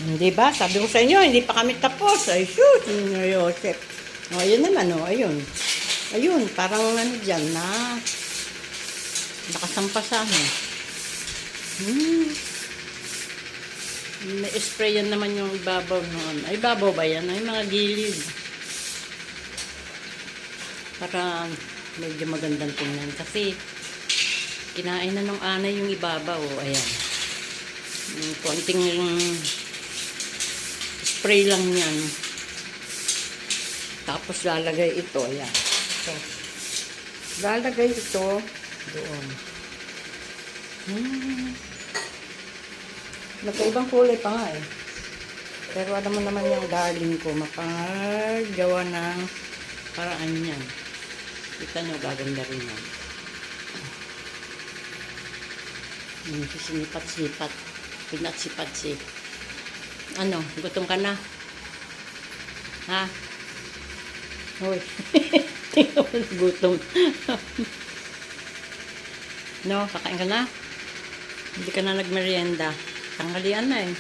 Hindi ba? Sabi ko sa inyo, hindi pa kami tapos. Ay, shoot! Joseph. O, ayun naman, o. Ayun. Ayun, parang ano dyan na nakasampa sa amin. May spray yan naman yung ibabaw noon. Ay, ibabaw ba yan? Ay, mga gilid. Para medyo magandang tingnan. Kasi, kinain na ng anay yung ibabaw. Ayan. Konting spray lang yan. Tapos lalagay ito. Ayan. So, lalagay ito doon. Magkaibang kulay pa nga eh. Pero alam mo naman yung darling ko, mapagawa ng paraan yan. Kita nyo, gaganda rin yan. Sinipat-sipat. Pinat-sipat-sip. Ano, gutom ka na? Ha? Hoy. Gutom. No, kakain ka na? Hindi ka na nagmerienda. Tanghalian na eh.